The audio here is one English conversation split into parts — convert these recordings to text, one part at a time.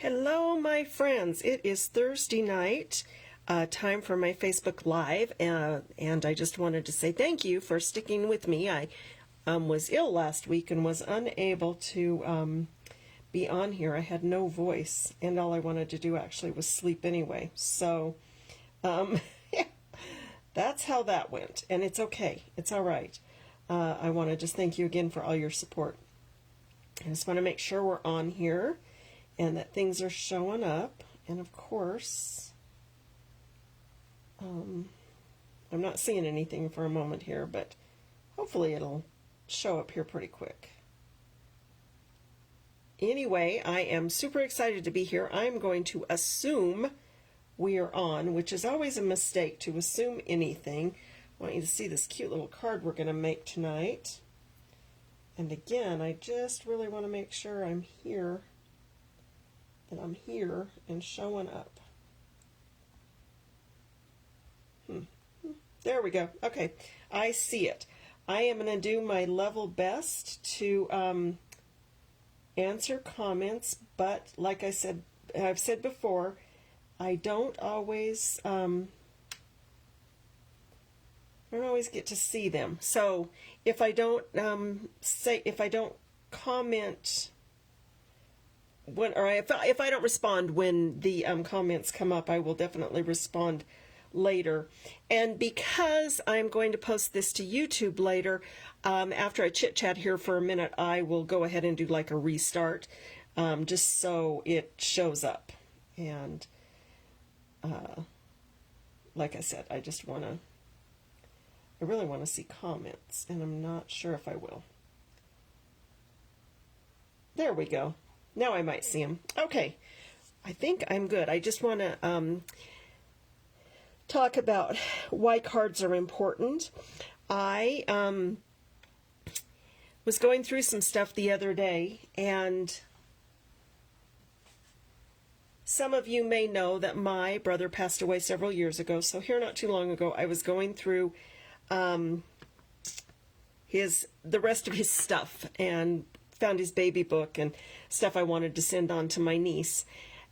Hello, my friends. It is Thursday night, time for my Facebook Live, and I just wanted to say thank you for sticking with me. I was ill last week and was unable to be on here. I had no voice, and all I wanted to do actually was sleep anyway. So that's how that went, and it's okay. It's all right. I want to just thank you again for all your support. I just want to make sure we're on here and that things are showing up. And of course, I'm not seeing anything for a moment here, but hopefully it'll show up here pretty quick. Anyway, I am super excited to be here. I'm going to assume we are on, which is always a mistake to assume anything. I want you to see this cute little card we're going to make tonight. And again, I just really want to make sure I'm here, that I'm here and showing up. There we go. Okay, I see it. I am going to do my level best to answer comments, but like I've said before, I don't always get to see them. So if I don't comment when, or if I don't respond when the comments come up, I will definitely respond later. And because I'm going to post this to YouTube later, after I chit chat here for a minute, I will go ahead and do like a restart, just so it shows up. And like I said, I really want to see comments, and I'm not sure if I will. There we go. Now I might see them. Okay, I think I'm good. I just want to talk about why cards are important. I was going through some stuff the other day, and some of you may know that my brother passed away several years ago. So here not too long ago, I was going through the rest of his stuff and found his baby book and stuff I wanted to send on to my niece.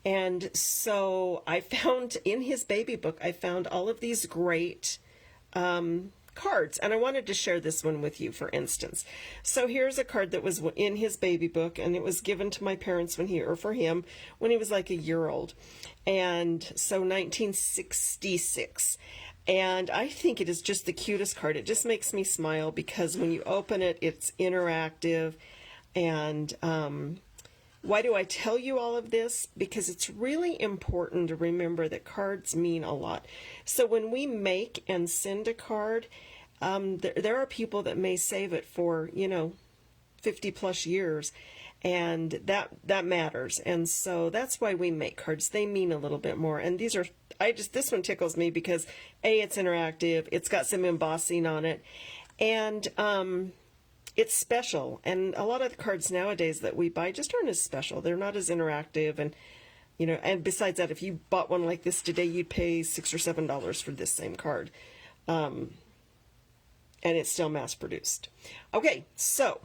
And so I found in his baby book, I found all of these great cards, and I wanted to share this one with you, for instance. So here's a card that was in his baby book, and it was given to my parents for him when he was like a year old. And so 1966. And I think it is just the cutest card. It just makes me smile because when you open it, it's interactive. And why do I tell you all of this? Because it's really important to remember that cards mean a lot. So when we make and send a card, there are people that may save it for, 50 plus years. And that matters. And so that's why we make cards. They mean a little bit more. And this one tickles me because A, it's interactive, it's got some embossing on it, and it's special. And a lot of the cards nowadays that we buy just aren't as special. They're not as interactive, and and besides that, if you bought one like this today, you'd pay $6 or $7 for this same card. And it's still mass produced. Okay, so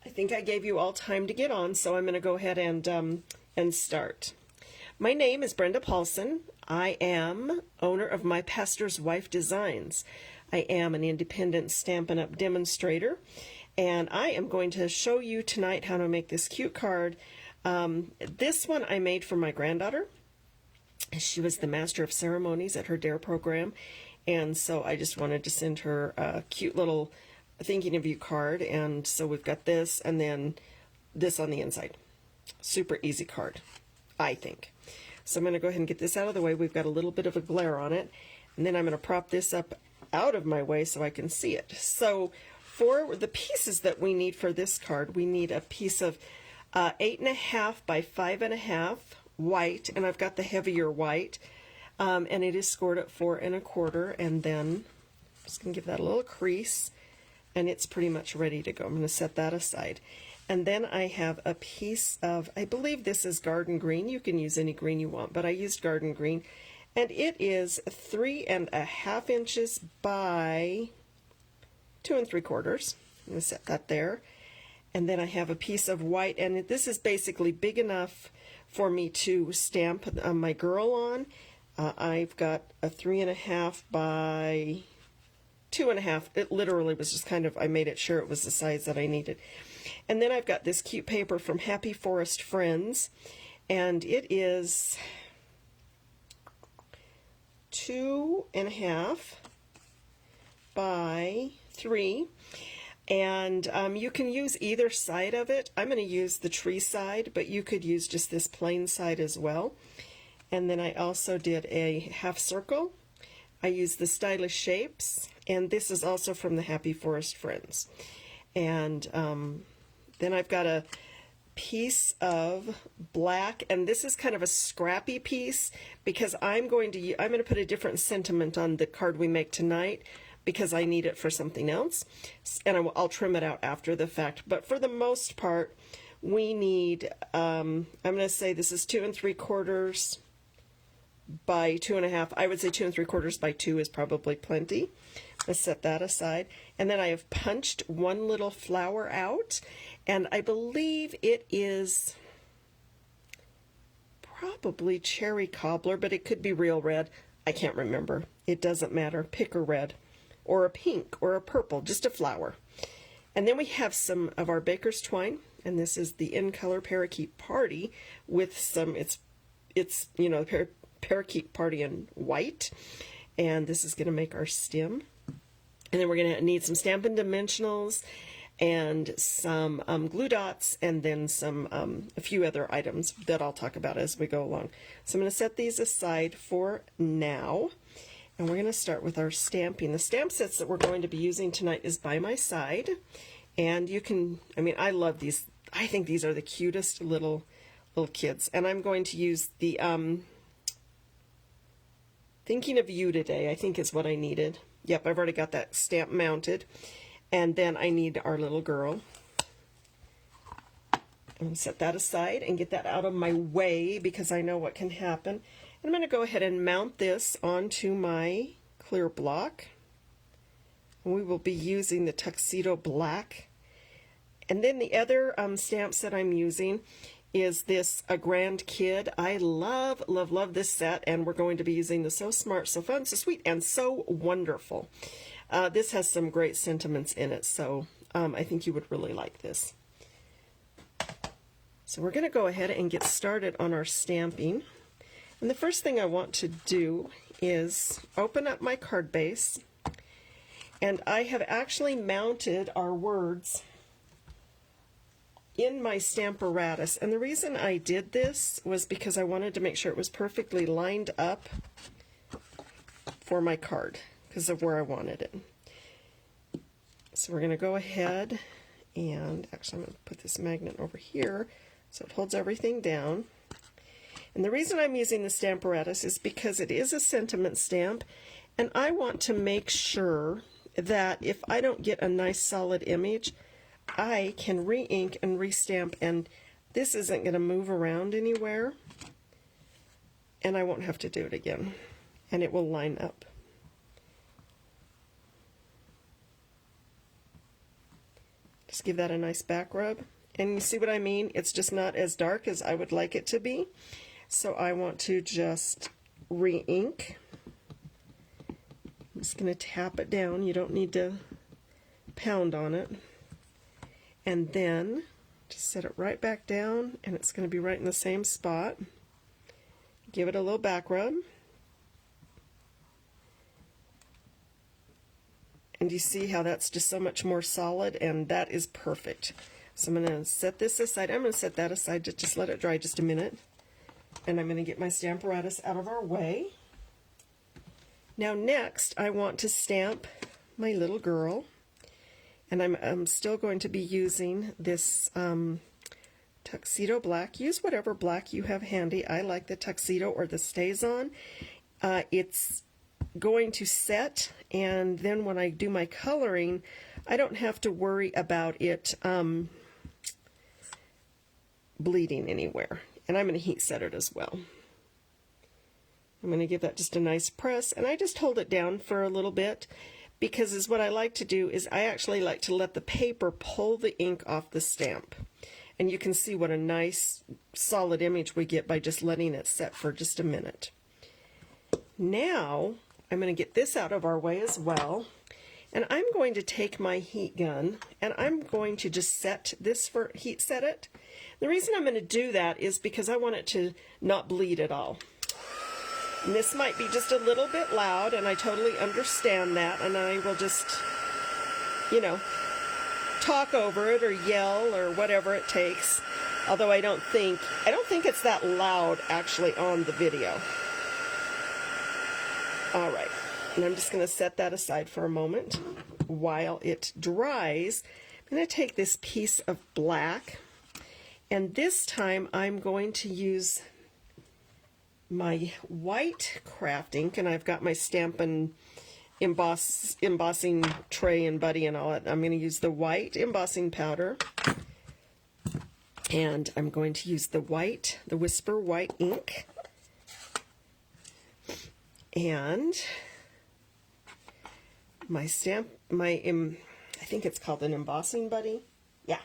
I think I gave you all time to get on, so I'm going to go ahead and start. My name is Brenda Paulson. I am owner of My Pastor's Wife Designs. I am an independent Stampin' Up! Demonstrator, and I am going to show you tonight how to make this cute card. This one I made for my granddaughter. She was the Master of Ceremonies at her DARE program, and so I just wanted to send her a cute little thinking of you card. And so we've got this and then this on the inside. Super easy card, I think. So I'm going to go ahead and get this out of the way. We've got a little bit of a glare on it, and then I'm going to prop this up out of my way so I can see it. So for the pieces that we need for this card, we need a piece of 8.5 by 5.5 white, and I've got the heavier white, and it is scored at 4 1/4, and then I'm just going to give that a little crease, and it's pretty much ready to go. I'm going to set that aside. And then I have a piece of, I believe this is garden green. You can use any green you want, but I used garden green. And it is 3.5 inches by 2 3/4. I'm going to set that there. And then I have a piece of white, and this is basically big enough for me to stamp my girl on. I've got a 3.5 by 2.5. It literally was just kind of, I made it sure it was the size that I needed. And then I've got this cute paper from Happy Forest Friends, and it is 2.5 by 3. And you can use either side of it. I'm going to use the tree side, but you could use just this plain side as well. And then I also did a half circle. I used the Stylish Shapes, and this is also from the Happy Forest Friends. And then I've got a piece of black, and this is kind of a scrappy piece because I'm going to put a different sentiment on the card we make tonight, because I need it for something else, and I'll trim it out after the fact. But for the most part, we need, I'm going to say this is 2 3/4 by 2.5. I would say 2 3/4 by 2 is probably plenty. Let's set that aside. And then I have punched one little flower out, and I believe it is probably cherry cobbler, but it could be real red. I can't remember. It doesn't matter. Pick a red, or a pink, or a purple, just a flower. And then we have some of our baker's twine, and this is the In Color Parakeet Party with some, it's you know, Parakeet Party in white, and this is going to make our stem. And then we're going to need some Stampin' Dimensionals and some glue dots, and then some a few other items that I'll talk about as we go along. So I'm going to set these aside for now. And we're going to start with our stamping. The stamp sets that we're going to be using tonight is by my side. And you can, I mean, I love these. I think these are the cutest little kids. And I'm going to use the Thinking of You Today, I think is what I needed. Yep, I've already got that stamp mounted. And then I need our little girl. I'm going to set that aside and get that out of my way because I know what can happen. I'm going to go ahead and mount this onto my clear block. And we will be using the Tuxedo Black. And then the other stamps that I'm using is this A Grand Kid. I love, love, love this set, and we're going to be using the So Smart, So Fun, So Sweet, and So Wonderful. This has some great sentiments in it, so I think you would really like this. So we're going to go ahead and get started on our stamping. And the first thing I want to do is open up my card base, and I have actually mounted our words in my Stamparatus. And the reason I did this was because I wanted to make sure it was perfectly lined up for my card because of where I wanted it. So we're going to go ahead and actually I'm going to put this magnet over here so it holds everything down. And the reason I'm using the Stamparatus is because it is a sentiment stamp, and I want to make sure that if I don't get a nice solid image, I can re-ink and restamp, and this isn't going to move around anywhere, and I won't have to do it again, and it will line up. Just give that a nice back rub, and you see what I mean? It's just not as dark as I would like it to be. So I want to just re-ink. I'm just going to tap it down. You don't need to pound on it. And then just set it right back down, and it's going to be right in the same spot. Give it a little back rub. And you see how that's just so much more solid, and that is perfect. So I'm going to set this aside. I'm going to set that aside to just let it dry just a minute. And I'm going to get my Stamparatus out of our way. Now next, I want to stamp my little girl. And I'm still going to be using this Tuxedo Black. Use whatever black you have handy. I like the Tuxedo or the Stays-On. It's going to set, and then when I do my coloring, I don't have to worry about it bleeding anywhere. And I'm going to heat set it as well. I'm going to give that just a nice press, and I just hold it down for a little bit because is what I like to do is I actually like to let the paper pull the ink off the stamp. And you can see what a nice solid image we get by just letting it set for just a minute. Now I'm going to get this out of our way as well. And I'm going to take my heat gun and I'm going to just set this for heat set it. The reason I'm going to do that is because I want it to not bleed at all. And this might be just a little bit loud, and I totally understand that, and I will just, you know, talk over it or yell or whatever it takes. Although I don't think it's that loud actually on the video. All right, and I'm just going to set that aside for a moment while it dries. I'm going to take this piece of black, and this time I'm going to use my white craft ink, and I've got my Stampin' embossing tray and buddy and all that. I'm going to use the white embossing powder, and I'm going to use the Whisper white ink, and I think it's called an embossing buddy. Yeah,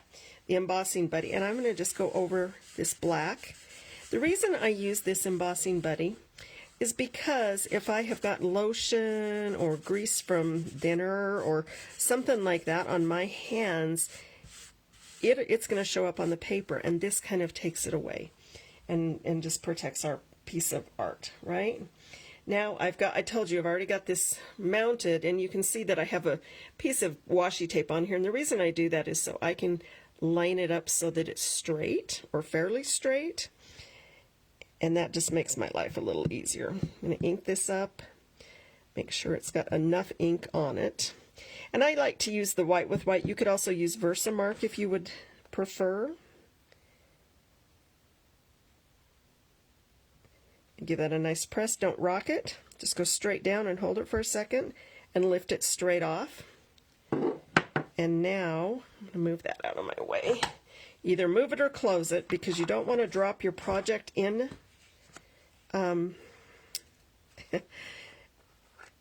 the embossing buddy, and I'm going to just go over this black. The reason I use this embossing buddy is because if I have got lotion or grease from dinner or something like that on my hands, it's going to show up on the paper, and this kind of takes it away and just protects our piece of art, right? Now I told you I've already got this mounted, and you can see that I have a piece of washi tape on here, and the reason I do that is so I can line it up so that it's straight or fairly straight. And that just makes my life a little easier. I'm going to ink this up, make sure it's got enough ink on it. And I like to use the white with white. You could also use Versamark if you would prefer. Give that a nice press. Don't rock it. Just go straight down and hold it for a second and lift it straight off. And now I'm going to move that out of my way. Either move it or close it, because you don't want to drop your project in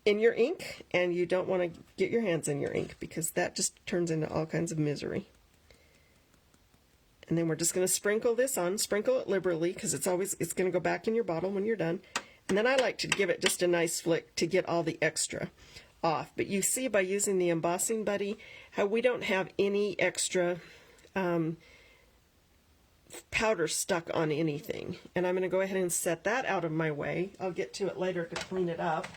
in your ink, and you don't want to get your hands in your ink, because that just turns into all kinds of misery. And then we're just going to sprinkle this on. Sprinkle it liberally, because it's going to go back in your bottle when you're done. And then I like to give it just a nice flick to get all the extra off. But you see by using the embossing buddy how we don't have any extra powder stuck on anything. And I'm going to go ahead and set that out of my way. I'll get to it later to clean it up.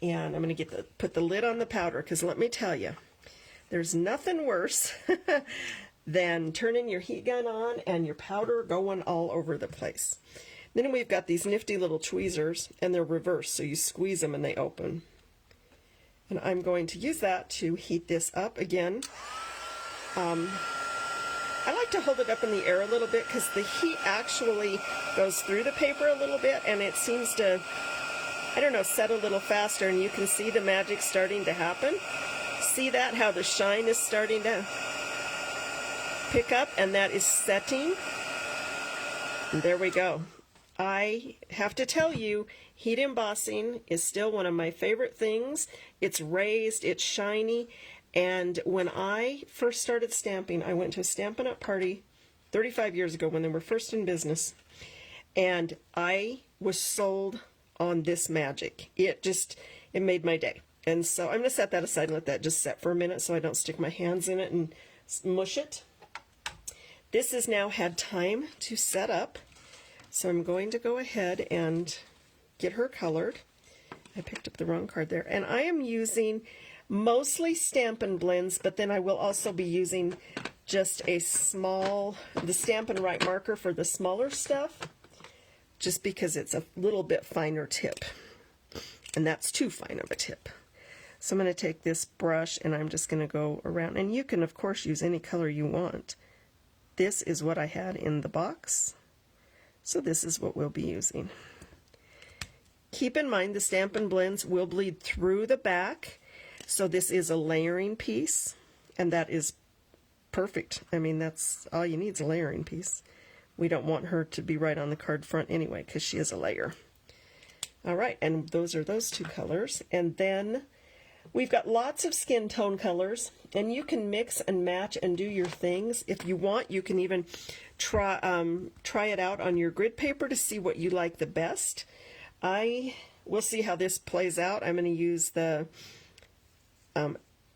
And I'm going to put the lid on the powder, because let me tell you, there's nothing worse than turning your heat gun on and your powder going all over the place. Then we've got these nifty little tweezers, and they're reversed, so you squeeze them and they open. And I'm going to use that to heat this up again. I like to hold it up in the air a little bit, because the heat actually goes through the paper a little bit, and it seems to, I don't know, set a little faster, and you can see the magic starting to happen. See that, how the shine is starting to pick up, and that is setting. And there we go. I have to tell you, heat embossing is still one of my favorite things. It's raised, it's shiny, and when I first started stamping, I went to a Stampin' Up! Party 35 years ago when they were first in business, and I was sold on this magic. It made my day. And so I'm going to set that aside and let that just set for a minute so I don't stick my hands in it and mush it. This has now had time to set up, so I'm going to go ahead and get her colored. I picked up the wrong card there. And I am using mostly Stampin' Blends, but then I will also be using just the Stampin' Right marker for the smaller stuff, just because it's a little bit finer tip. And that's too fine of a tip. So I'm going to take this brush and I'm just going to go around. And you can, of course, use any color you want. This is what I had in the box. So this is what we'll be using. Keep in mind the Stampin' Blends will bleed through the back. So this is a layering piece, and that is perfect. I mean, that's all you need is a layering piece. We don't want her to be right on the card front anyway, because she is a layer. All right, and those are those two colors. And then We've got lots of skin tone colors, and you can mix and match and do your things. If you want, you can even try it out on your grid paper to see what you like the best. We'll see how this plays out. I'm going to use the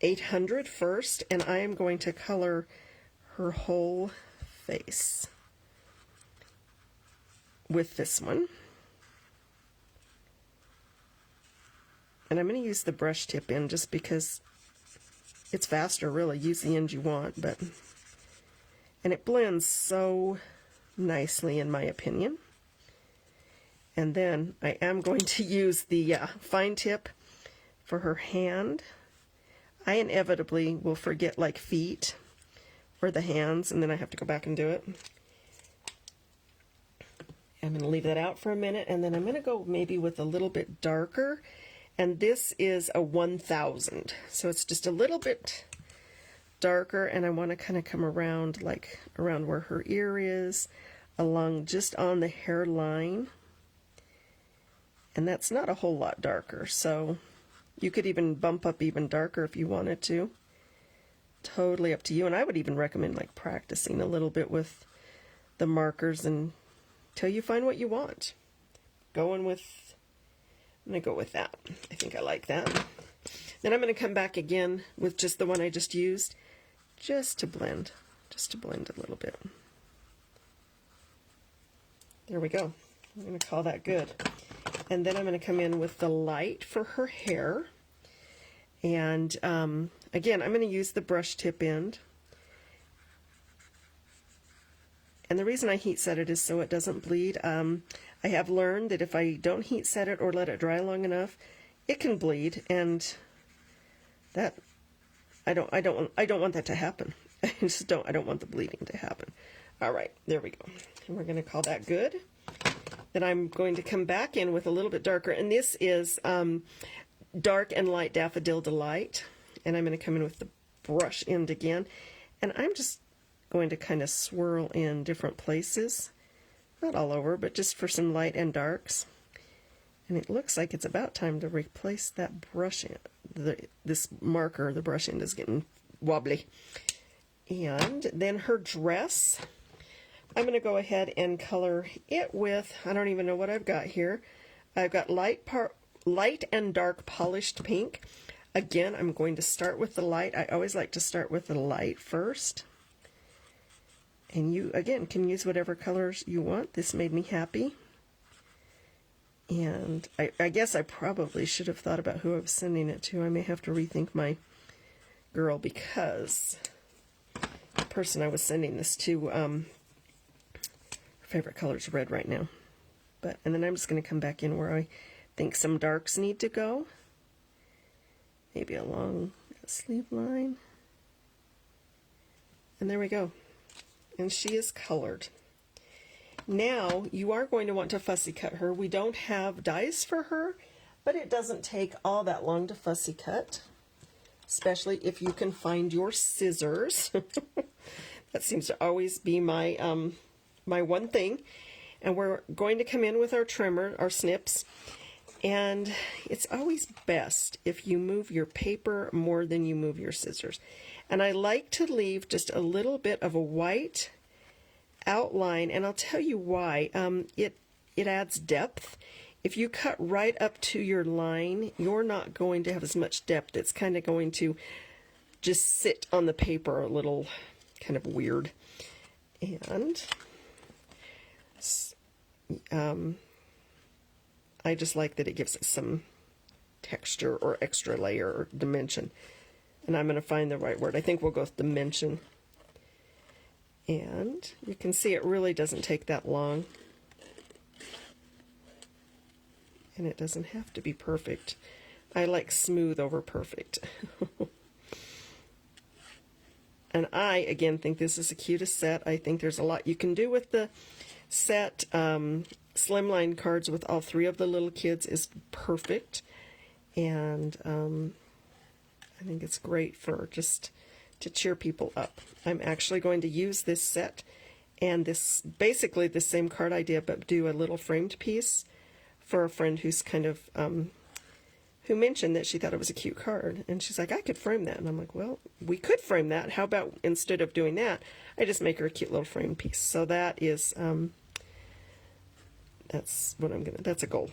800 first, and I am going to color her whole face with this one. And I'm going to use the brush tip in just because it's faster, really. Use the end you want, and it blends so nicely, in my opinion. And then I am going to use the fine tip for her hand. I inevitably will forget like feet or the hands, and then I have to go back and do it. I'm going to leave that out for a minute, and then I'm going to go maybe with a little bit darker. And this is a 1000, so it's just a little bit darker, and I want to kind of come around, like around where her ear is, along just on the hairline. And that's not a whole lot darker, so you could even bump up even darker if you wanted to. Totally up to you, and I would even recommend like practicing a little bit with the markers until you find what you want. I'm going to go with that. I think I like that. Then I'm going to come back again with just the one I just used, just to blend a little bit. There we go. I'm going to call that good. And then I'm going to come in with the light for her hair. And again, I'm going to use the brush tip end. And the reason I heat set it is so it doesn't bleed. I have learned that if I don't heat set it or let it dry long enough, it can bleed, and that I don't want that to happen. I don't want the bleeding to happen. All right, there we go. And we're going to call that good. Then I'm going to come back in with a little bit darker, and this is Dark and Light Daffodil Delight, and I'm going to come in with the brush end again, and I'm just going to kind of swirl in different places. Not all over, but just for some light and darks. And it looks like it's about time to replace that brush end. This marker, the brush end, is getting wobbly. And then her dress, I'm going to go ahead and color it with, I don't even know what I've got here. I've got light and dark polished pink. Again, I'm going to start with the light. I always like to start with the light first. And you, again, can use whatever colors you want. This made me happy. And I guess I probably should have thought about who I was sending it to. I may have to rethink my girl, because the person I was sending this to, her favorite color is red right now. And then I'm just going to come back in where I think some darks need to go. Maybe along the sleeve line. And there we go. And she is colored. Now you are going to want to fussy cut her. We don't have dies for her, but it doesn't take all that long to fussy cut, especially if you can find your scissors. That seems to always be my my one thing. And we're going to come in with our trimmer, our snips, and it's always best if you move your paper more than you move your scissors. And I like to leave just a little bit of a white outline, and I'll tell you why. It adds depth. If you cut right up to your line, you're not going to have as much depth. It's kind of going to just sit on the paper a little kind of weird. And I just like that it gives it some texture or extra layer or dimension. And I'm going to find the right word. I think we'll go with dimension. And you can see it really doesn't take that long. And it doesn't have to be perfect. I like smooth over perfect. And I, again, think this is the cutest set. I think there's a lot you can do with the set. Slimline cards with all three of the little kids is perfect. And I think it's great for just to cheer people up. I'm actually going to use this set and this, basically the same card idea, but do a little framed piece for a friend who's kind of who mentioned that she thought it was a cute card. And she's like, I could frame that. And I'm like, well, we could frame that. How about instead of doing that, I just make her a cute little frame piece. So that is, that's what I'm going to, that's a goal.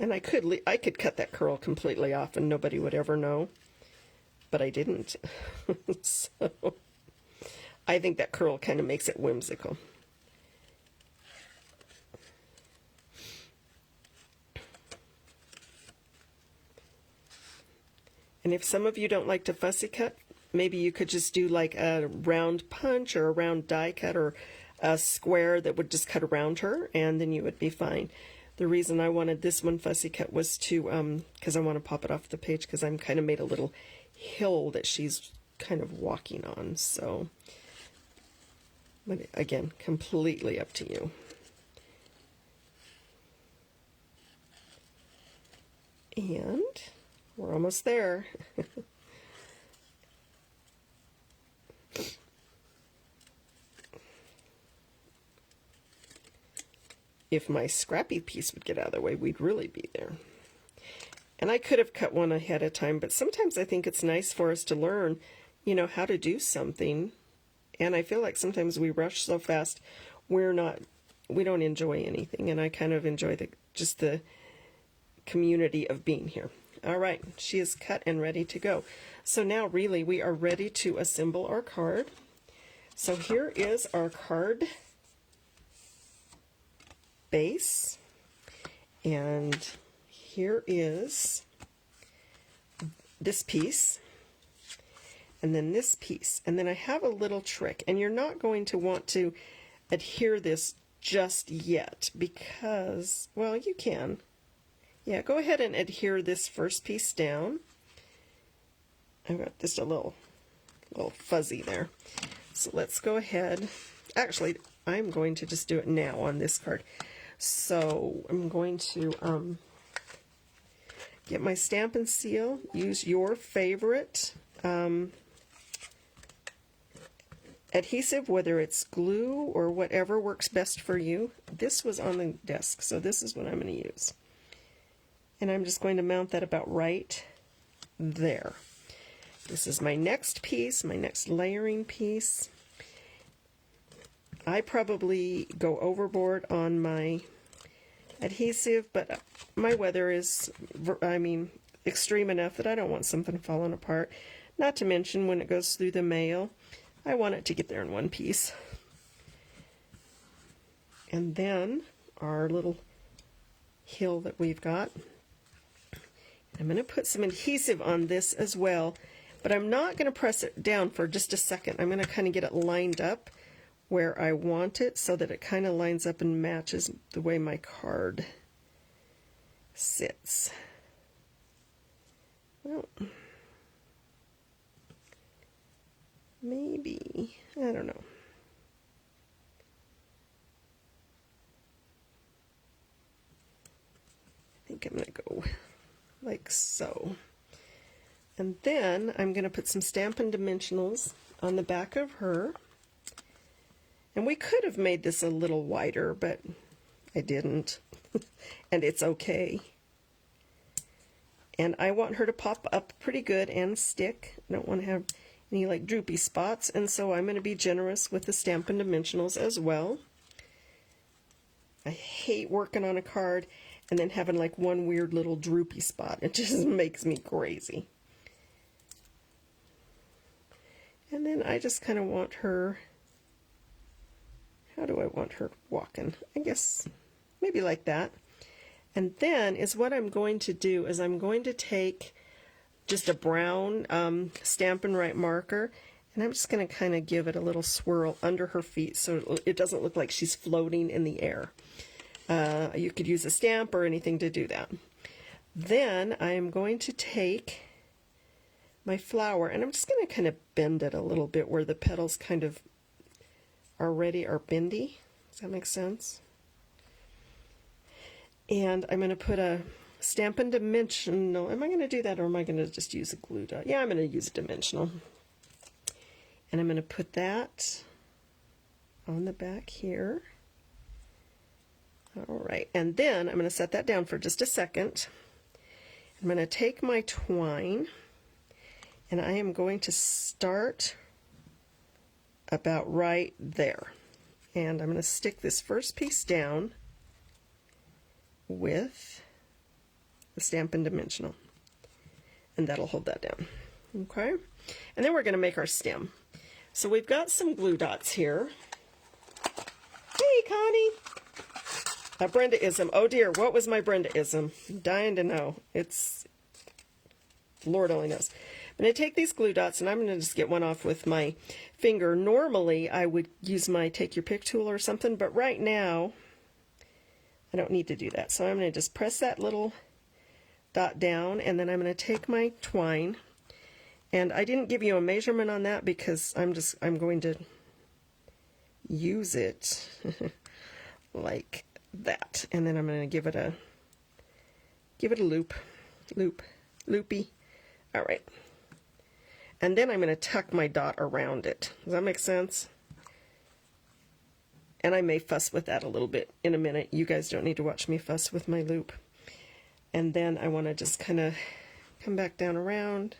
And I could cut that curl completely off and nobody would ever know, but I didn't. So I think that curl kind of makes it whimsical. And if some of you don't like to fussy cut, maybe you could just do like a round punch or a round die cut or a square that would just cut around her, and then you would be fine. The reason I wanted this one fussy cut was to, because I want to pop it off the page, because I'm kind of made a little hill that she's kind of walking on. So, but again, completely up to you. And we're almost there. If my scrappy piece would get out of the way, we'd really be there. And I could have cut one ahead of time, but sometimes I think it's nice for us to learn, you know, how to do something. And I feel like sometimes we rush so fast, we don't enjoy anything. And I kind of enjoy just the community of being here. All right, she is cut and ready to go. So now really we are ready to assemble our card. So here is our card base, and here is this piece, and then this piece, and then I have a little trick, and you're not going to want to adhere this just yet because, well, you can. Yeah, go ahead and adhere this first piece down. I've got just a little fuzzy there. So let's go ahead. Actually, I'm going to just do it now on this card. So I'm going to get my Stampin' Seal. Use your favorite adhesive, whether it's glue or whatever works best for you. This was on the desk, so this is what I'm going to use. And I'm just going to mount that about right there. This is my next piece, my next layering piece. I probably go overboard on my adhesive, but my weather is, extreme enough that I don't want something falling apart. Not to mention when it goes through the mail, I want it to get there in one piece. And then our little hill that we've got. I'm going to put some adhesive on this as well, but I'm not going to press it down for just a second. I'm going to kind of get it lined up where I want it so that it kind of lines up and matches the way my card sits. Well, maybe, I don't know. I think I'm going to go like so. And then I'm going to put some Stampin' Dimensionals on the back of her. And we could have made this a little wider, but I didn't. And it's okay. And I want her to pop up pretty good and stick. I don't want to have any like droopy spots, and so I'm going to be generous with the Stampin' Dimensionals as well. I hate working on a card and then having like one weird little droopy spot. It just makes me crazy. And then I just kind of want her, how do I want her walking? I guess maybe like that. And then is what I'm going to do is I'm going to take just a brown Stampin' Right marker, and I'm just going to kind of give it a little swirl under her feet so it doesn't look like she's floating in the air. You could use a stamp or anything to do that. Then I'm going to take my flower, and I'm just going to kind of bend it a little bit where the petals kind of already are bendy. Does that make sense? And I'm going to put a Stampin' Dimensional. Am I going to do that, or am I going to just use a glue dot? Yeah, I'm going to use a dimensional. And I'm going to put that on the back here. All right, and then I'm going to set that down for just a second. I'm going to take my twine and I am going to start about right there. And I'm going to stick this first piece down with the Stampin' Dimensional. And that'll hold that down. Okay? And then we're going to make our stem. So we've got some glue dots here. Hey, Connie! A Brenda-ism. Oh dear, what was my Brenda-ism? I'm dying to know. It's, Lord only knows. I'm going to take these glue dots and I'm going to just get one off with my finger. Normally I would use my take your pick tool or something, but right now I don't need to do that. So I'm going to just press that little dot down, and then I'm going to take my twine, and I didn't give you a measurement on that because I'm going to use it like that, and then I'm going to give it a loopy. All right, and then I'm going to tuck my dot around it. Does that make sense? And I may fuss with that a little bit in a minute. You guys don't need to watch me fuss with my loop. And then I want to just kind of come back down around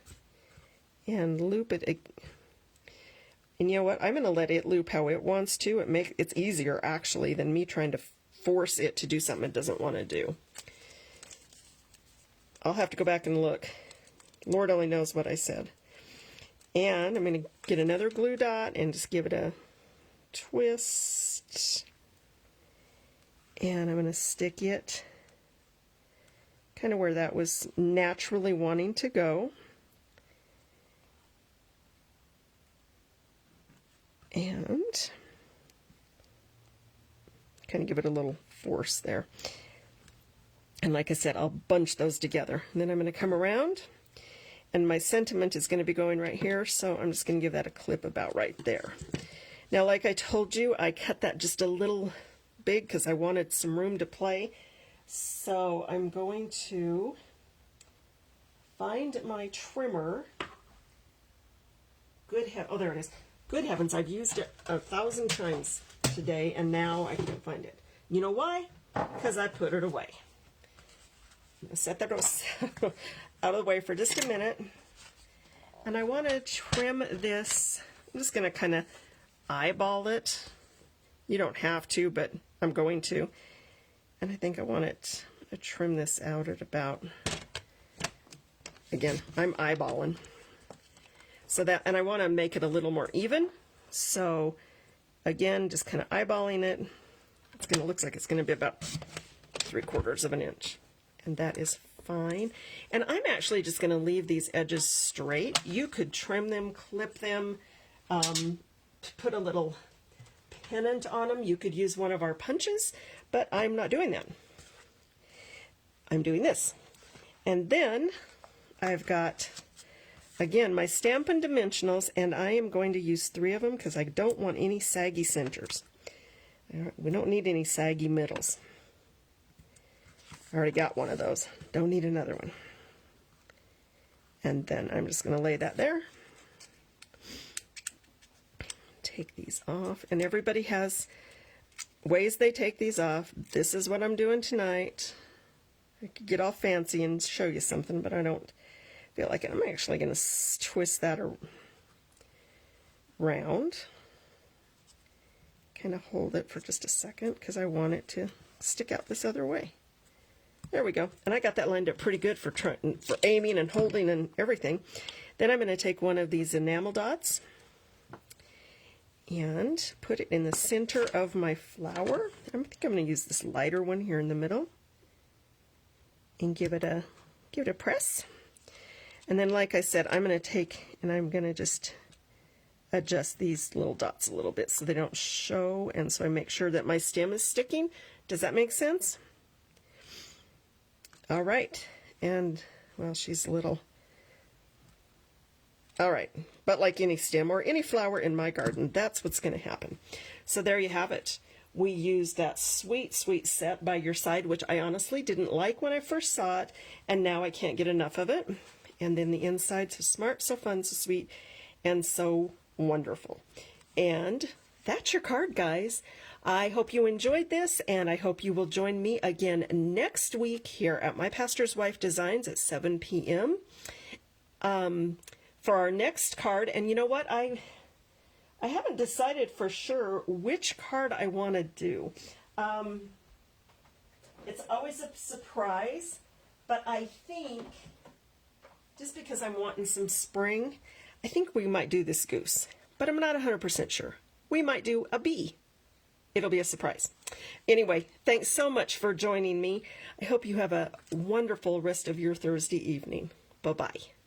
and loop it. And you know what? I'm going to let it loop how it wants to. It's easier actually than me trying to force it to do something it doesn't want to do. I'll have to go back and look. Lord only knows what I said. And I'm going to get another glue dot and just give it a twist. And I'm going to stick it kind of where that was naturally wanting to go. And kind of give it a little force there. And like I said, I'll bunch those together. And then I'm going to come around, and my sentiment is going to be going right here, so I'm just going to give that a clip about right there. Now, like I told you, I cut that just a little big because I wanted some room to play. So I'm going to find my trimmer. Oh, there it is. Good heavens, I've used it 1,000 times today, and now I can't find it. You know why? Because I put it away. I'm going to set that out of the way for just a minute. And I want to trim this. I'm just going to kind of eyeball it. You don't have to, but I'm going to. And I think I want to trim this out at about, again, I'm eyeballing. So that, and I want to make it a little more even. So again, just kind of eyeballing it. Looks like it's going to be about 3/4 of an inch. And that is fine. And I'm actually just going to leave these edges straight. You could trim them, clip them, put a little pennant on them. You could use one of our punches, but I'm not doing that. I'm doing this. And then I've got, again, my Stampin' Dimensionals, and I am going to use 3 of them because I don't want any saggy centers. We don't need any saggy middles. I already got one of those. Don't need another one. And then I'm just going to lay that there. Take these off. And everybody has ways they take these off. This is what I'm doing tonight. I could get all fancy and show you something, but I don't feel like it. I'm actually going to twist that around. Kind of hold it for just a second because I want it to stick out this other way. There we go. And I got that lined up pretty good for aiming and holding and everything. Then I'm going to take one of these enamel dots and put it in the center of my flower. I think I'm going to use this lighter one here in the middle and give it a press. And then, like I said, I'm going to take and I'm going to just adjust these little dots a little bit so they don't show, and so I make sure that my stem is sticking. Does that make sense? All right, and well, she's little. All right, but like any stem or any flower in my garden, that's what's going to happen. So there you have it. We used that sweet, sweet set by your side, which I honestly didn't like when I first saw it, and now I can't get enough of it. And then the inside, so smart, so fun, so sweet, and so wonderful. And that's your card, guys. I hope you enjoyed this, and I hope you will join me again next week here at My Pastor's Wife Designs at 7 p.m. For our next card. And you know what? I haven't decided for sure which card I want to do. It's always a surprise, but I think, just because I'm wanting some spring, I think we might do this goose, but I'm not 100% sure. We might do a bee. It'll be a surprise. Anyway, thanks so much for joining me. I hope you have a wonderful rest of your Thursday evening. Bye-bye.